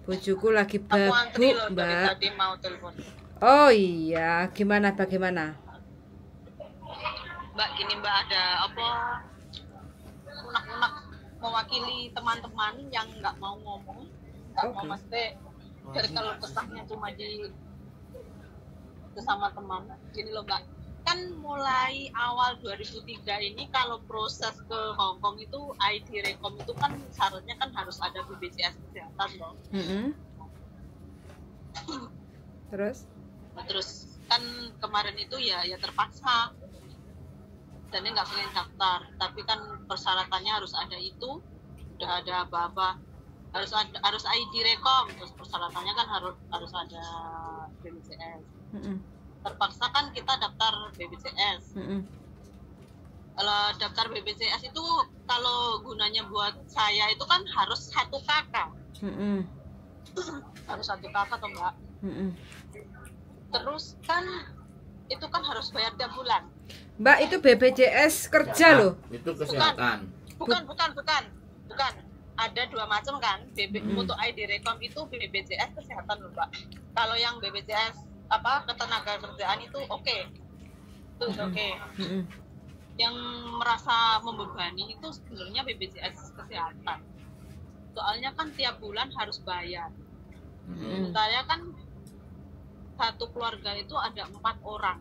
Bojoku lagi Aku antri babuk, loh dari Mbak. tadi mau telepon. Oh iya, gimana bagaimana? Mbak, gini Mbak, ada apa unek-unek mewakili teman-teman yang nggak mau ngomong, nggak mau Oke. mesti dari kalau kesahnya cuma di sesama teman. Gini loh Mbak, kan mulai awal 2003 ini kalau proses ke Hongkong itu ID Rekom itu kan syaratnya kan harus ada BPJS kesehatan loh. Terus? Nah, terus kan kemarin itu ya terpaksa dan ini nggak pengen daftar, tapi kan persyaratannya harus ada itu, udah ada apa-apa, harus ID Rekom, terus persyaratannya kan harus ada BPJS. Terpaksa kan kita daftar BPJS. Kalau daftar BPJS itu kalau gunanya buat saya itu kan harus 1 kakak. Harus 1 kakak toh Mbak. Terus kan itu kan harus bayar tiap bulan. Mbak, itu BPJS kerja loh. Itu kesehatan. Bukan. Ada 2 macam kan. Untuk ID Rekom itu BPJS kesehatan loh Mbak. Kalau yang BPJS ketenaga kerjaan itu oke. Itu oke. Yang merasa membebani itu sebenarnya BPJS kesehatan. Soalnya kan tiap bulan harus bayar. Saya kan satu keluarga itu ada 4 orang.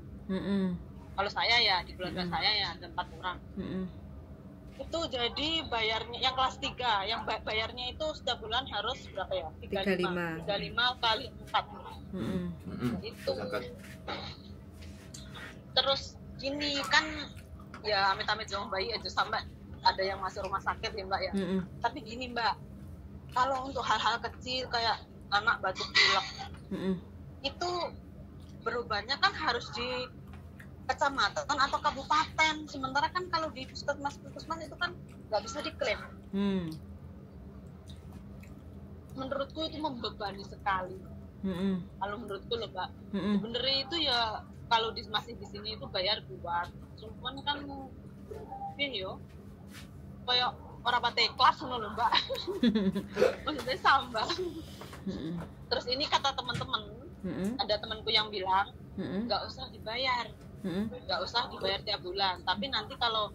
Kalau saya ya di keluarga saya ya ada 4 orang. Itu jadi bayarnya yang kelas 3, yang bayarnya itu setiap bulan harus berapa ya? 35 kali 4. Itu. Terus gini kan ya amit-amit jangan bayi aja sampai ada yang masuk rumah sakit ya Mbak ya. Tapi gini Mbak, kalau untuk hal-hal kecil kayak anak batuk pilek itu berobatnya kan harus di kecamatan atau kabupaten, sementara kan kalau di puskesmas itu kan nggak bisa diklaim. Menurutku itu membebani sekali. Kalau menurutku loh Mbak, sebenarnya itu ya kalau masih di sini itu bayar kuat, cuman kan yo kayak orang pate kelas loh Mbak. Maksudnya sama. Terus ini kata teman-teman, ada temanku yang bilang nggak usah dibayar. Nggak usah dibayar tiap bulan, tapi nanti kalau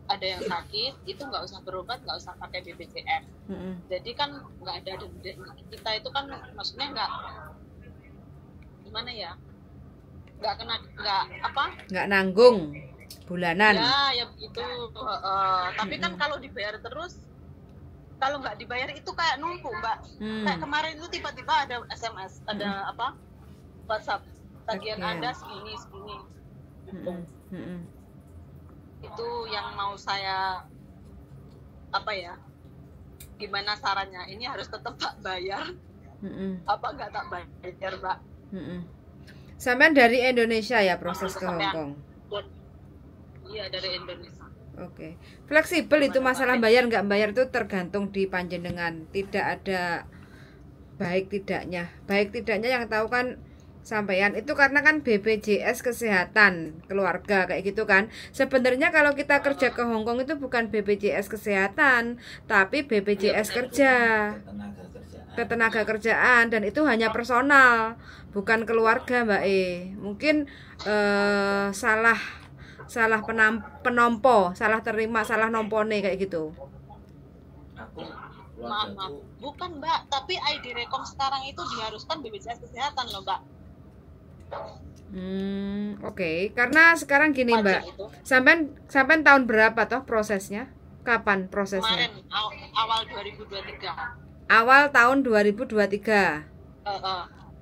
ada yang sakit itu nggak usah berobat, nggak usah pakai BPJS. Jadi kan nggak ada denda, kita itu kan maksudnya gimana ya, nggak nanggung bulanan ya begitu. Tapi kan kalau dibayar terus, kalau nggak dibayar itu kayak numpuk Mbak. Kayak kemarin itu tiba-tiba ada SMS, ada WhatsApp, tagihan Anda segini itu yang mau saya gimana caranya ini harus tetap tak bayar apa nggak tak bayar Mbak. Sampean dari Indonesia ya proses ke Hongkong? Iya dari Indonesia. Oke. Fleksibel itu masalah bayar nggak bayar itu tergantung di panjenengan, tidak ada baik tidaknya yang tahu kan sampean itu karena kan BPJS kesehatan keluarga kayak gitu kan. Sebenarnya kalau kita kerja ke Hongkong itu bukan BPJS kesehatan, tapi BPJS kerja, ketenaga kerjaan, dan itu hanya personal, bukan keluarga Mbak Mungkin salah penompo, salah terima, salah nompone kayak gitu. Maaf, bukan Mbak, tapi ID Rekom sekarang itu diharuskan BPJS kesehatan loh Mbak. Oke. Karena sekarang gini Mbak, sampai tahun berapa toh prosesnya? Kapan prosesnya? Kemarin awal 2023. Awal tahun 2023.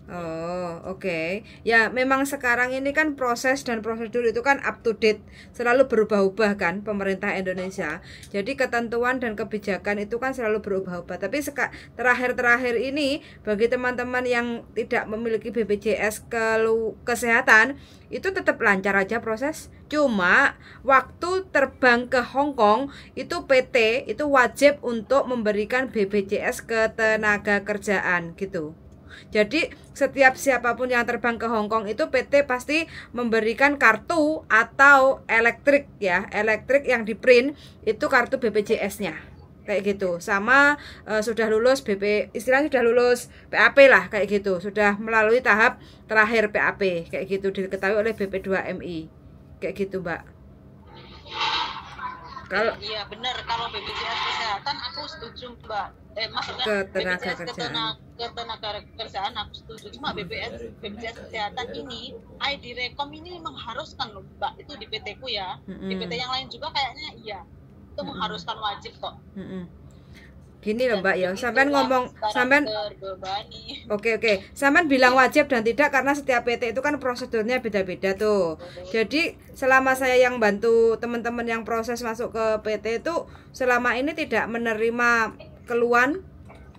Oh, oke. Ya, memang sekarang ini kan proses dan prosedur itu kan up to date, selalu berubah-ubah kan pemerintah Indonesia. Jadi ketentuan dan kebijakan itu kan selalu berubah-ubah. Tapi terakhir-terakhir ini bagi teman-teman yang tidak memiliki BPJS kesehatan itu tetap lancar aja proses. Cuma waktu terbang ke Hongkong itu PT itu wajib untuk memberikan BPJS ketenaga kerjaan gitu. Jadi setiap siapapun yang terbang ke Hongkong itu PT pasti memberikan kartu atau elektrik yang di print itu kartu BPJS-nya kayak gitu, sama sudah lulus istilahnya sudah lulus PAP lah kayak gitu, sudah melalui tahap terakhir PAP kayak gitu, diketahui oleh BP2MI kayak gitu Mbak. Kalau iya benar, kalau BPJS kesehatan aku setuju Mbak. Maksudnya BPJS ketenagakerjaan aku setuju, cuma BPJS kesehatan ini ID Rekom ini mengharuskan loh Mbak, itu di PT ku ya. Di PT yang lain juga kayaknya iya, itu mengharuskan, wajib kok. Gini loh Mbak ya, sampean ngomong, sampean oke, sampean bilang wajib dan tidak karena setiap PT itu kan prosedurnya beda-beda tuh. Jadi selama saya yang bantu teman-teman yang proses masuk ke PT itu selama ini tidak menerima keluhan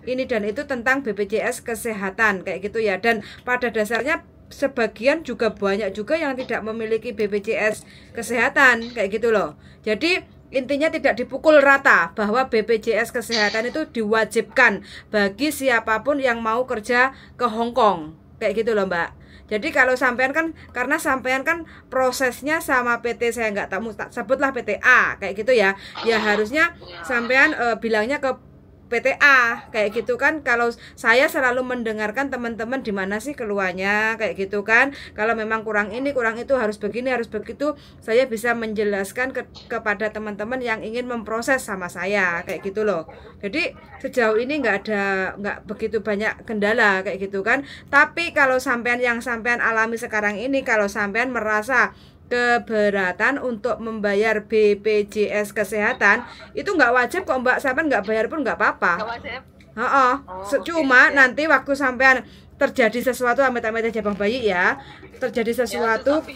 ini dan itu tentang BPJS kesehatan kayak gitu ya. Dan pada dasarnya sebagian juga banyak juga yang tidak memiliki BPJS kesehatan kayak gitu loh. Jadi intinya tidak dipukul rata bahwa BPJS kesehatan itu diwajibkan bagi siapapun yang mau kerja ke Hong Kong kayak gitu loh Mbak. Jadi kalau sampean kan, karena sampean kan prosesnya sama PT, saya nggak tahu, sebutlah PT A kayak gitu ya, ya harusnya sampean bilangnya ke PTA kayak gitu kan. Kalau saya selalu mendengarkan teman-teman di mana sih keluarnya kayak gitu kan. Kalau memang kurang ini kurang itu, harus begini harus begitu, saya bisa menjelaskan kepada teman-teman yang ingin memproses sama saya kayak gitu loh. Jadi sejauh ini nggak begitu banyak kendala kayak gitu kan. Tapi kalau sampean yang sampean alami sekarang ini, kalau sampean merasa keberatan untuk membayar BPJS kesehatan, itu nggak wajib kok Mbak, sampean nggak bayar pun nggak apa-apa. Nggak wajib. Cuma nanti waktu sampean terjadi sesuatu, amit-amit jabang bayi ya, terjadi sesuatu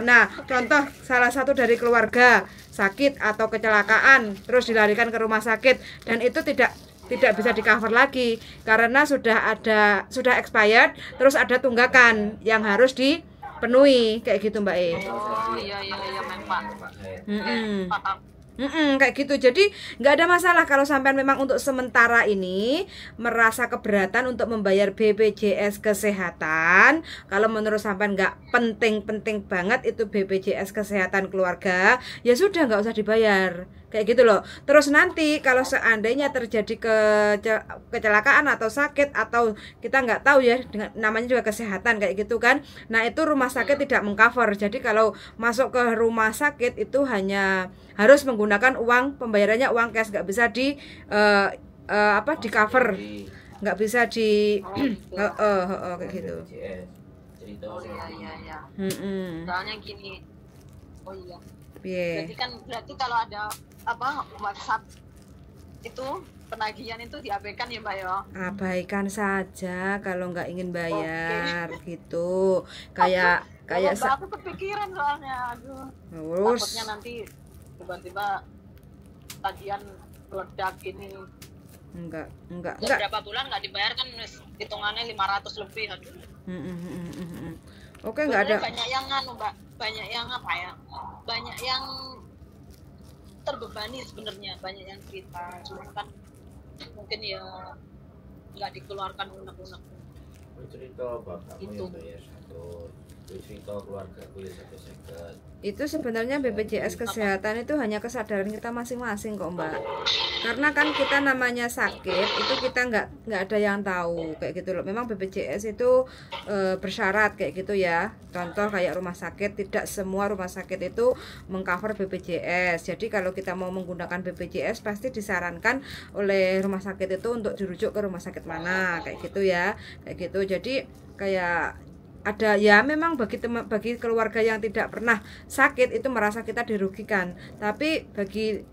nah contoh salah satu dari keluarga sakit atau kecelakaan terus dilarikan ke rumah sakit dan itu tidak bisa di cover lagi karena sudah expired, terus ada tunggakan yang harus dipenuhi kayak gitu Mbak E. Iya memang. Kayak gitu. Jadi nggak ada masalah kalau sampai memang untuk sementara ini merasa keberatan untuk membayar BPJS kesehatan. Kalau menurut sampai nggak penting banget itu BPJS kesehatan keluarga, ya sudah nggak usah dibayar kayak gitu loh. Terus nanti kalau seandainya terjadi kecelakaan atau sakit atau kita nggak tahu ya, dengan namanya juga kesehatan kayak gitu kan, nah itu rumah sakit tidak mengcover. Jadi kalau masuk ke rumah sakit itu hanya harus menggunakan uang, pembayarannya uang cash, nggak bisa di cover, nggak bisa di kayak gitu. Soalnya gini, berarti kalau ada WhatsApp itu penagihan itu diabaikan ya Mbak ya? Abaikan saja kalau nggak ingin bayar gitu. Kayak aku kepikiran soalnya, takutnya nanti tiba-tiba tagihan meledak ini. Enggak. Berapa bulan nggak dibayar kan hitungannya 500 lebih. Aduh. Oke, nggak ada. Banyak yang Mbak, banyak yang terbebani sebenarnya, banyak yang cerita, cuma kan mungkin ya nggak dikeluarkan unek-unek. Cerita bapakmu itu. Yang bayar 1, cerita keluargaku yang 150. Itu sebenarnya BPJS kesehatan itu hanya kesadaran kita masing-masing kok Mbak. Karena kan kita namanya sakit itu kita nggak ada yang tahu kayak gitu loh. Memang BPJS itu bersyarat kayak gitu ya. Contoh kayak rumah sakit, tidak semua rumah sakit itu mengcover BPJS. Jadi kalau kita mau menggunakan BPJS pasti disarankan oleh rumah sakit itu untuk dirujuk ke rumah sakit mana kayak gitu ya. Kayak gitu. Jadi kayak ada ya, memang bagi keluarga yang tidak pernah sakit itu merasa kita dirugikan. Tapi bagi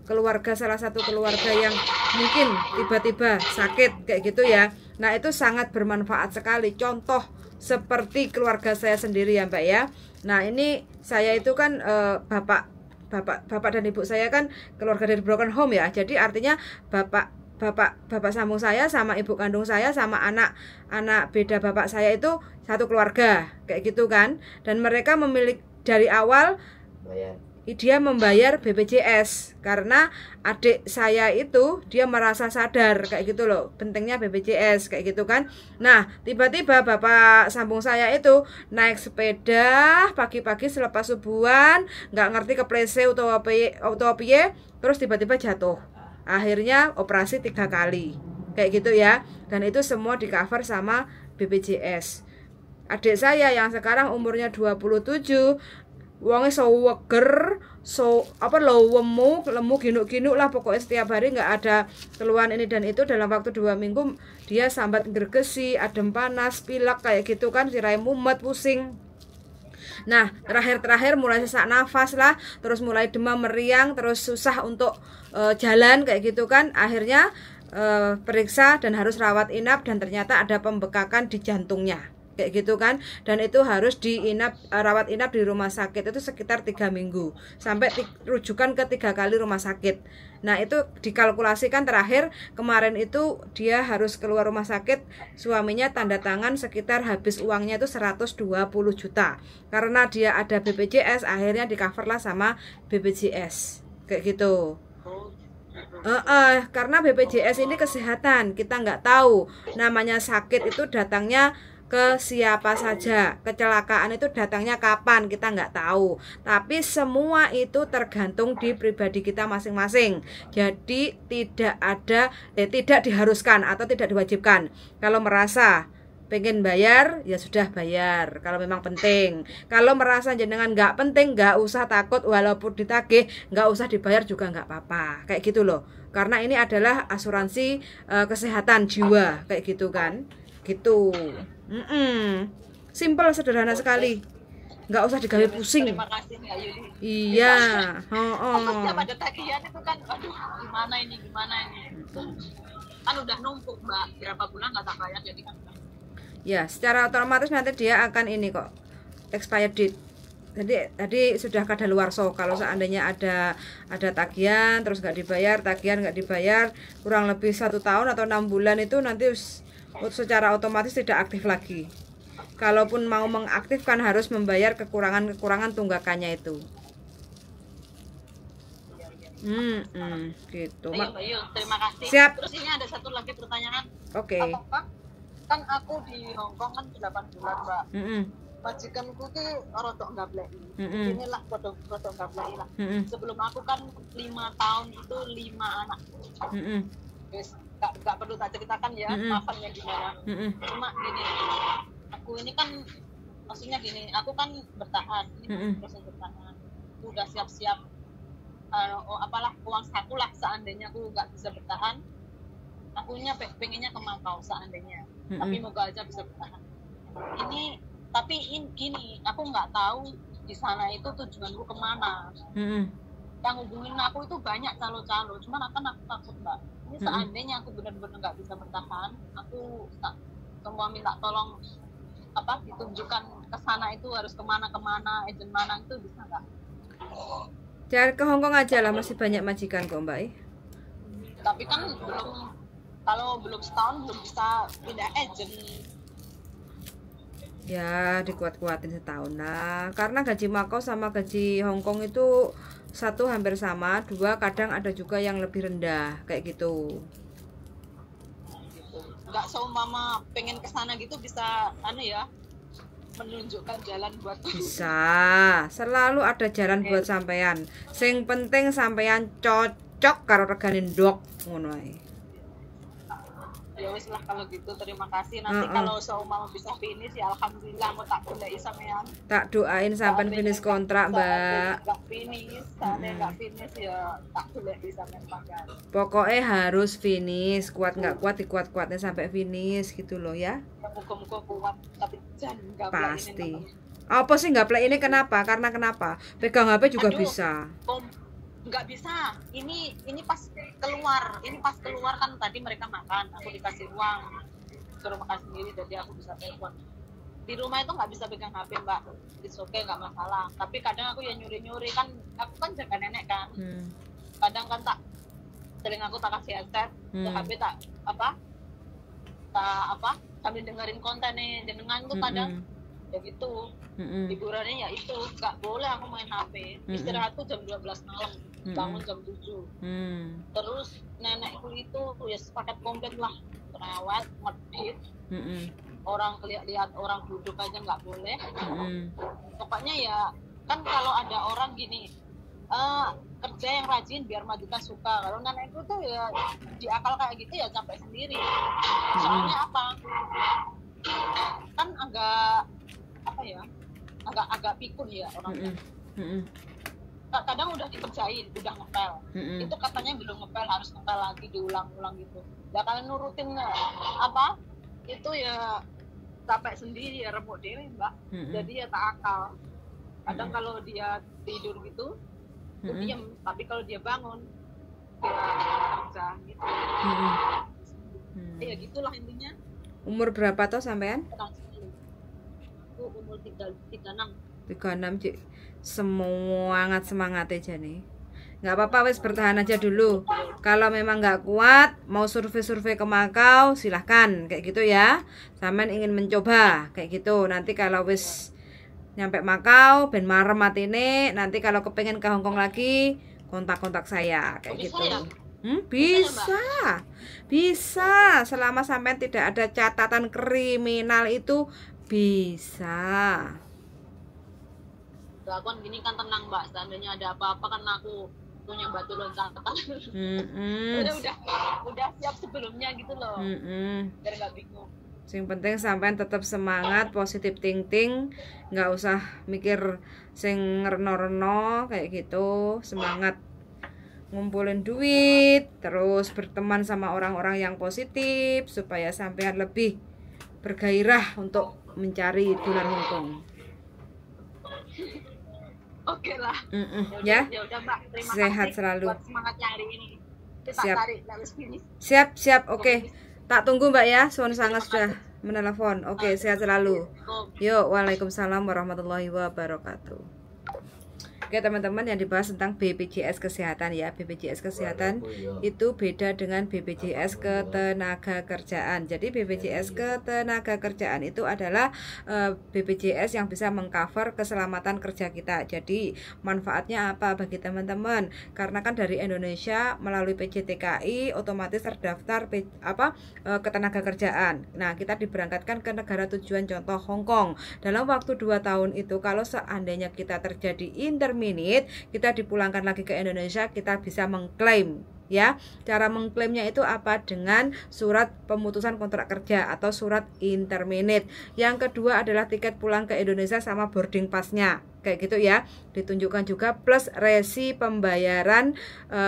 salah satu keluarga yang mungkin tiba-tiba sakit kayak gitu ya, nah itu sangat bermanfaat sekali. Contoh seperti keluarga saya sendiri ya Mbak ya. Nah ini saya itu kan bapak dan ibu saya kan keluarga dari broken home ya. Jadi artinya bapak sambung saya sama ibu kandung saya sama anak beda bapak saya itu satu keluarga kayak gitu kan, dan mereka memiliki dari awal dia membayar BPJS karena adik saya itu dia merasa sadar kayak gitu loh pentingnya BPJS kayak gitu kan. Nah tiba-tiba bapak sambung saya itu naik sepeda pagi-pagi selepas subuhan, nggak ngerti kepleset atau piye, terus tiba-tiba jatuh Akhirnya operasi 3 kali kayak gitu ya, dan itu semua di cover sama BPJS. Adik saya yang sekarang umurnya 27, wongnya seweger, lemu ginuk-ginuk lah, pokoknya setiap hari nggak ada keluhan ini dan itu. Dalam waktu 2 minggu dia sambat gergesi, adem panas, pilek kayak gitu kan, sirai mumet, pusing. Nah terakhir mulai sesak nafas lah, terus mulai demam meriang, terus susah untuk jalan kayak gitu kan. Akhirnya periksa dan harus rawat inap, dan ternyata ada pembekakan di jantungnya kayak gitu kan, dan itu harus rawat inap di rumah sakit itu sekitar 3 minggu sampai rujukan ke 3 kali rumah sakit. Nah itu dikalkulasikan terakhir kemarin itu dia harus keluar rumah sakit, suaminya tanda tangan sekitar habis uangnya itu 120 juta karena dia ada BPJS, akhirnya di cover lah sama BPJS kayak gitu. Karena BPJS ini kesehatan, kita nggak tahu namanya sakit itu datangnya ke siapa saja, kecelakaan itu datangnya kapan kita nggak tahu, tapi semua itu tergantung di pribadi kita masing-masing. Jadi tidak diharuskan atau tidak diwajibkan. Kalau merasa pengen bayar ya sudah bayar kalau memang penting. Kalau merasa jenengan nggak penting, nggak usah takut, walaupun ditagih nggak usah dibayar juga nggak apa-apa kayak gitu loh, karena ini adalah asuransi kesehatan jiwa kayak gitu kan gitu. Simple, sederhana sekali, nggak usah digawe pusing. Terima kasih Mbak Yuli. Iya. Setiap ada tagihan itu kan, aduh gimana ini kan udah numpuk Mbak, berapa bulan nggak tak bayar, jadi kan ya secara otomatis nanti dia akan ini kok expired date. Jadi sudah kadaluarsa kalau seandainya ada tagihan terus nggak dibayar kurang lebih 1 tahun atau 6 bulan itu nanti secara otomatis tidak aktif lagi. Kalaupun mau mengaktifkan harus membayar kekurangan tunggakannya itu. Gitu. Ayo, terima kasih. Siap. Terus ini ada satu lagi pertanyaan. Oke. Kan aku di Hongkong kan 8 bulan Mbak. Majikanku ki rodok gableki. Inilah rodok gableki lah. Sebelum aku kan 5 tahun itu 5 anak. Guys, nggak perlu tak ceritakan ya, maafnya gimana. Cuma gini, aku ini kan maksudnya gini, aku kan bertahan, ini proses bertahan. Aku udah siap-siap uang saku lah seandainya aku nggak bisa bertahan. Akunya pengennya ke Makau seandainya, tapi moga aja bisa bertahan. Gini, aku nggak tahu di sana itu tujuanku kemana. Yang hubungin aku itu banyak calo-calo, cuman aku takut Mbak. Ini seandainya aku benar-benar nggak bisa bertahan, aku semua minta tolong ditunjukkan ke sana itu harus kemana, agent mana itu bisa nggak? Jangan ke Hongkong aja lah, masih banyak majikan kok Mbak. Tapi kan belum setahun belum bisa pindah agent. Ya dikuat-kuatin setahun lah, karena gaji Makau sama gaji Hongkong itu 1 hampir sama, 2 kadang ada juga yang lebih rendah kayak gitu. Nggak seumpama pengen kesana gitu bisa menunjukkan jalan buat bisa, selalu ada jalan buat sampean. Sing penting sampean cocok karo regane ndok ngono ae. Ya wis lah kalau gitu, terima kasih. Nanti kalau seumpama bisa finish ya alhamdulillah, mau tak goleki sampean. Tak doain sampean finish kontrak, Mbak. Enggak finish ya tak goleki sampean pangkat. Pokoknya harus finish, kuat nggak kuat dikuat-kuatnya sampai finish gitu loh ya. Muga-muga kuat, tapi jangan nggak pasti. Apa sih nggak play ini kenapa? Karena kenapa? Pegang HP juga bisa. Nggak bisa, ini pas keluar kan tadi mereka makan, aku dikasih uang suruh makan sendiri, jadi aku bisa telepon. Di rumah itu nggak bisa pegang HP Mbak, it's okay, nggak masalah. Tapi kadang aku ya nyuri kan, aku kan jaga nenek kan. Kadang kan sering aku tak kasih headset, HP tak sambil dengerin konten nih jenengan tuh kadang ya gitu. Hiburannya ya itu, nggak boleh aku main HP. Istirahat tuh jam 12 malam, bangun jam 7. Terus nenekku itu ya sepakat komplit lah, terawat, medit. Orang lihat orang duduk aja nggak boleh. Pokoknya ya kan kalau ada orang gini, kerja yang rajin biar majikan suka. Kalau nenekku tuh ya di akal kayak gitu ya capek sendiri. Soalnya apa, kan agak apa ya, agak pikun ya orangnya. Kadang udah dikerjain, udah ngepel, itu katanya belum ngepel, harus ngepel lagi, diulang-ulang gitu. Nah kalian nurutin apa itu ya capek sendiri, ya remuk dewe mbak. Jadi ya tak akal. Kadang kalau dia tidur gitu dia diem, tapi kalau dia bangun dia kerja gitu. Ya gitulah intinya. Umur berapa tuh sampean? Aku umur 36. 36 Cik. Semangat aja nih. Nggak apa-apa, wes bertahan aja dulu. Kalau memang nggak kuat, mau survei-survei ke Makau, silahkan kayak gitu ya. Sampean ingin mencoba kayak gitu. Nanti kalau wes nyampe Makau, ben marem matine, nanti kalau kepengen ke Hongkong lagi, kontak-kontak saya kayak gitu. Ya? Bisa. Selama sampean tidak ada catatan kriminal itu bisa. Aku kan gini kan tenang mbak, seandainya ada apa-apa kan aku punya batu loncatan. udah siap sebelumnya gitu loh. Biar nggak bingung. Yang penting sampean tetap semangat, positif thinking, nggak usah mikir sing reno-reno kayak gitu. Semangat ngumpulin duit, terus berteman sama orang-orang yang positif supaya sampean lebih bergairah untuk mencari dolar Hongkong. Oke lah. Ya. Ya udah Mbak, terima Sehat kasih selalu. buat semangatnya hari ini. Kita Siap. tarik dari sini. Siap. Oke. Tak tunggu Mbak ya. Suan sangat sudah menelepon. Oke, sehat selalu. Yuk, waalaikumsalam warahmatullahi wabarakatuh. Oke teman-teman, yang dibahas tentang BPJS Kesehatan ya. BPJS Kesehatan itu beda dengan BPJS Ketenagakerjaan. Jadi BPJS Ketenagakerjaan itu adalah BPJS yang bisa mengcover keselamatan kerja kita. Jadi manfaatnya apa bagi teman-teman? Karena kan dari Indonesia melalui PJTKI otomatis terdaftar ketenagakerjaan. Nah, kita diberangkatkan ke negara tujuan, contoh Hongkong. Dalam waktu 2 tahun itu kalau seandainya kita terjadi intermittent, kita dipulangkan lagi ke Indonesia, kita bisa mengklaim ya. Cara mengklaimnya itu apa? Dengan surat pemutusan kontrak kerja atau surat interminate. Yang kedua adalah tiket pulang ke Indonesia sama boarding pass-nya kayak gitu ya, ditunjukkan juga, plus resi pembayaran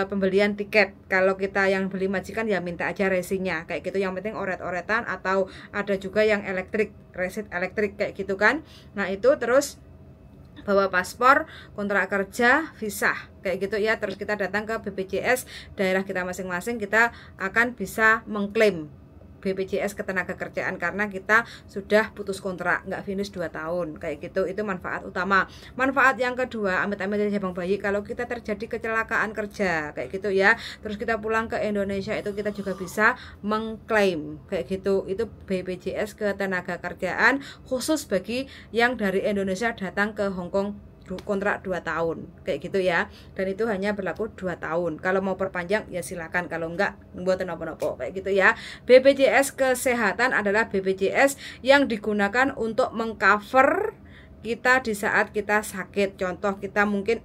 pembelian tiket. Kalau kita yang beli majikan ya minta aja resinya kayak gitu, yang penting oret-oretan, atau ada juga yang elektrik, resit elektrik kayak gitu kan. Nah itu, terus bawa paspor, kontrak kerja, visa kayak gitu ya. Terus kita datang ke BPJS daerah kita masing-masing, kita akan bisa mengklaim BPJS Ketenagakerjaan karena kita sudah putus kontrak, nggak finish 2 tahun kayak gitu. Itu manfaat utama. Manfaat yang kedua, amit-amit dari jabang bayi, kalau kita terjadi kecelakaan kerja kayak gitu ya, terus kita pulang ke Indonesia, itu kita juga bisa mengklaim kayak gitu. Itu BPJS Ketenagakerjaan khusus bagi yang dari Indonesia datang ke Hongkong, kontrak 2 tahun kayak gitu ya. Dan itu hanya berlaku 2 tahun. Kalau mau perpanjang ya silakan, kalau enggak buat nopo-nopo kayak gitu ya. BPJS Kesehatan adalah BPJS yang digunakan untuk mengcover kita di saat kita sakit. Contoh kita mungkin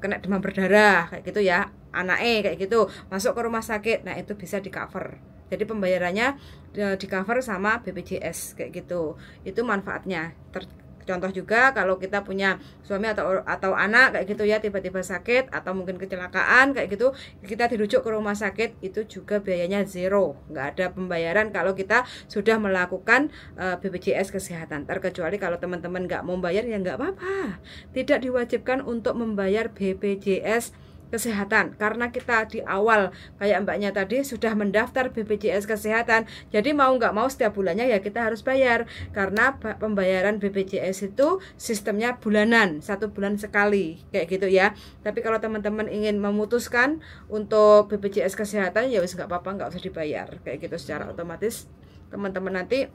kena demam berdarah kayak gitu ya, anaknya kayak gitu masuk ke rumah sakit, nah itu bisa di cover. Jadi pembayarannya di cover sama BPJS kayak gitu. Itu manfaatnya. Contoh juga kalau kita punya suami atau anak kayak gitu ya, tiba-tiba sakit atau mungkin kecelakaan kayak gitu, kita dirujuk ke rumah sakit, itu juga biayanya zero, nggak ada pembayaran kalau kita sudah melakukan BPJS Kesehatan. Terkecuali kalau teman-teman nggak mau bayar ya nggak apa-apa, tidak diwajibkan untuk membayar BPJS Kesehatan karena kita di awal kayak mbaknya tadi sudah mendaftar BPJS Kesehatan, jadi mau nggak mau setiap bulannya ya kita harus bayar, karena pembayaran BPJS itu sistemnya bulanan, 1 bulan sekali kayak gitu ya. Tapi kalau teman-teman ingin memutuskan untuk BPJS Kesehatan ya wis nggak apa-apa, nggak usah dibayar kayak gitu. Secara otomatis teman-teman nanti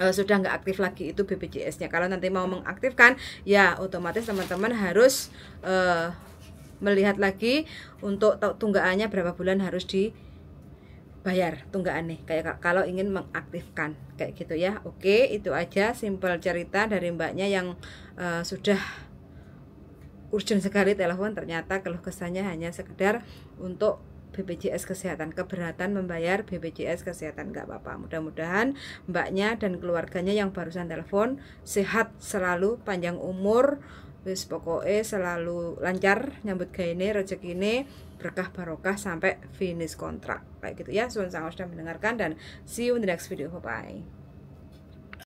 sudah nggak aktif lagi itu BPJS-nya. Kalau nanti mau mengaktifkan ya otomatis teman-teman harus melihat lagi untuk tunggakannya berapa bulan harus dibayar tunggakannya, kayak kalau ingin mengaktifkan kayak gitu ya. Oke, itu aja simpel cerita dari mbaknya yang urgent sekali telepon, ternyata keluh kesahnya hanya sekedar untuk BPJS Kesehatan, keberatan membayar BPJS Kesehatan. Nggak apa-apa, mudah-mudahan mbaknya dan keluarganya yang barusan telepon sehat selalu, panjang umur, wis pokoknya selalu lancar nyambut gaine, rezekine berkah barokah sampai finish kontrak kayak gitu ya. Suwun sangat sudah mendengarkan dan see you in the next video. Bye bye.